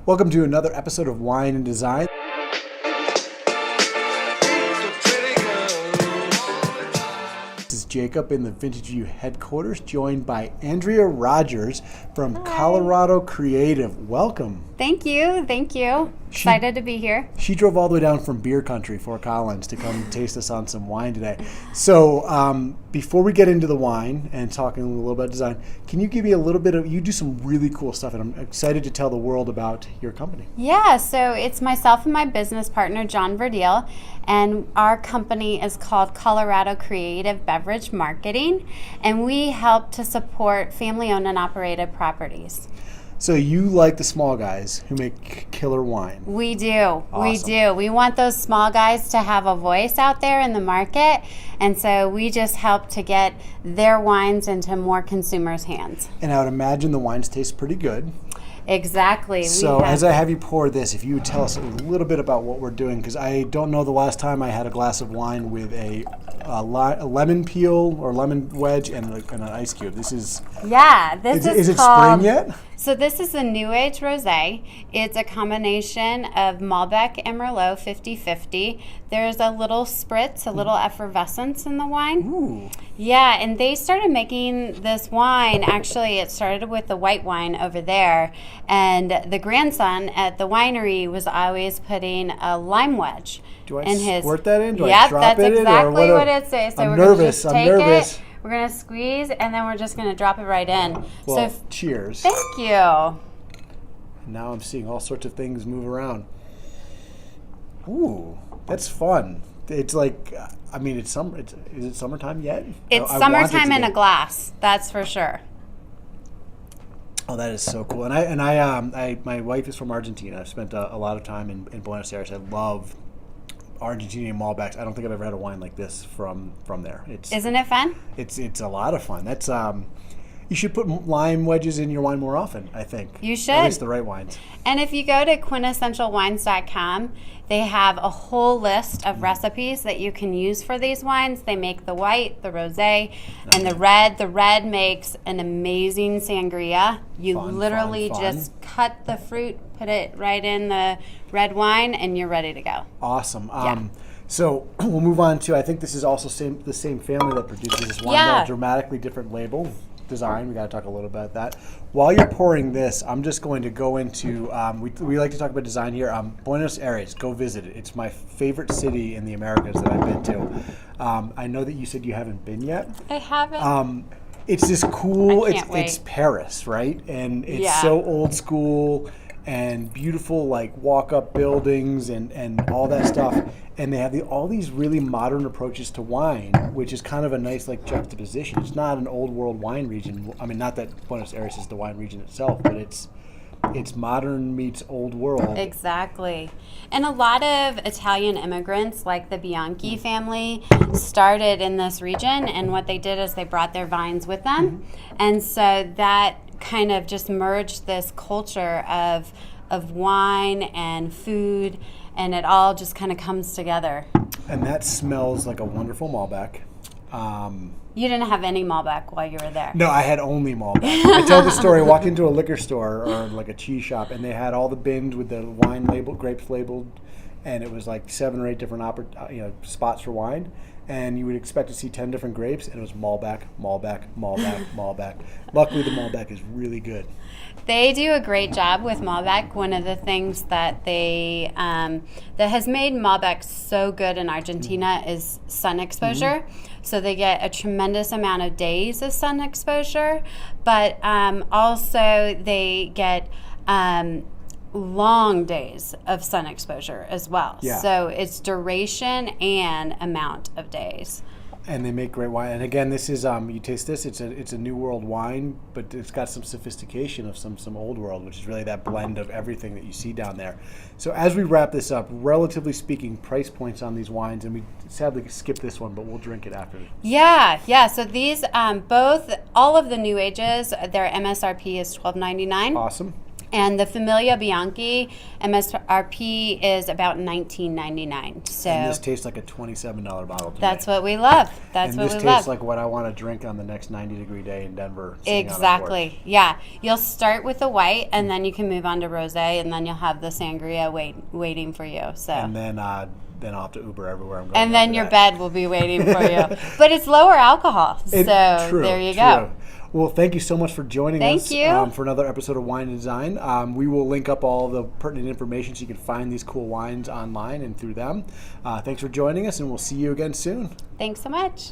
Welcome to another episode of Wine and Design. This is Jacob in the VintageView headquarters, joined by Andrea Rogers from Colorado Creative. Welcome. Thank you. Excited to be here. She drove all the way down from beer country, Fort Collins, to come taste us on some wine today. So before we get into the wine and talking a little about design, can you give me a little bit of, you do some really cool stuff, and I'm excited to tell the world about your company. Yeah, so it's myself and my business partner, John Verdiel, and our company is called Colorado Creative Beverage Marketing, and we help to support family-owned and operated properties. So you like the small guys who make killer wine. We do. Awesome. We do. We want those small guys to have a voice out there in the market, and so we just help to get their wines into more consumers' hands. And I would imagine the wines taste pretty good. Exactly. So as I have you pour this, if you would tell us a little bit about what we're doing, because I don't know the last time I had a glass of wine with a lemon peel or lemon wedge and an ice cube. This is... Yeah, this is it called, spring yet? So this is a New Age Rosé. It's a combination of Malbec and Merlot 50-50. There's a little spritz, a little effervescence in the wine. Ooh. Yeah, and they started making this wine. Actually, it started with the white wine over there. And the grandson at the winery was always putting a lime wedge. Do I in his, squirt that in? Do yep, I drop it in? Yep, that's exactly what it says. So I'm we're nervous. Gonna just take it. We're going to squeeze, and then we're just going to drop it right in. Well, so cheers. Thank you. Now I'm seeing all sorts of things move around. Ooh, that's fun. It's like, I mean, is it summertime yet? It's summertime in a glass, that's for sure. Oh, that is so cool. And I my wife is from Argentina. I've spent a lot of time in Buenos Aires. I love Argentinian Malbecs. I don't think I've ever had a wine like this from there. Isn't it fun? It's a lot of fun. That's you should put lime wedges in your wine more often, I think. You should. At least the right wines. And if you go to quintessentialwines.com, they have a whole list of recipes that you can use for these wines. They make the white, the rosé, and the red. The red makes an amazing sangria. You literally just cut the fruit, put it right in the red wine, and you're ready to go. Awesome. Yeah. So we'll move on to, I think this is also the same family that produces this wine. Yeah. A dramatically different label design. We got to talk a little about that. While you're pouring this, I'm just going to go into, we like to talk about design here. Buenos Aires, go visit it. It's my favorite city in the Americas that I've been to. I know that you said you haven't been yet. I haven't. It's this cool, wait. it's Paris, right? And it's so old school and beautiful, like walk-up buildings and all that stuff. And they have all these really modern approaches to wine, which is kind of a nice like juxtaposition. It's not an old world wine region. I mean, not that Buenos Aires is the wine region itself, but it's modern meets old world. Exactly. And a lot of Italian immigrants, like the Bianchi family, started in this region, and what they did is they brought their vines with them. And so that kind of just merged this culture of wine and food, and it all just kind of comes together. And that smells like a wonderful Malbec. You didn't have any Malbec while you were there. No, I had only Malbec. I tell the story, I walked into a liquor store or like a cheese shop, and they had all the bins with the wine labeled, grapes labeled, and it was like 7 or 8 different spots for wine. And you would expect to see 10 different grapes, and it was Malbec, Malbec, Malbec, Malbec. Luckily, the Malbec is really good. They do a great job with Malbec. One of the things that that has made Malbec so good in Argentina is sun exposure. So they get a tremendous amount of days of sun exposure, but also they get long days of sun exposure as well. Yeah. So it's duration and amount of days. And they make great wine. And again, this is you taste this. It's a new world wine, but it's got some sophistication of some old world, which is really that blend of everything that you see down there. So as we wrap this up, relatively speaking, price points on these wines, and we sadly skipped this one, but we'll drink it after. Yeah. So these all of the new ages, their MSRP is $12.99. Awesome. And the Familia Bianchi MSRP is about $19.99. So and this tastes like a $27 bottle to that's me. what we love. That's and what this we tastes love. like what I want to drink on the next 90-degree day in Denver. Exactly. Yeah. You'll start with the white, and then you can move on to rosé, and then you'll have the sangria waiting for you. So. And then I'll have to Uber everywhere I'm going. And then your bed will be waiting for you. But it's lower alcohol. So there you go. Well, thank you so much for joining us Thank you. For another episode of Wine and Design. We will link up all the pertinent information so you can find these cool wines online and through them. Thanks for joining us, and we'll see you again soon. Thanks so much.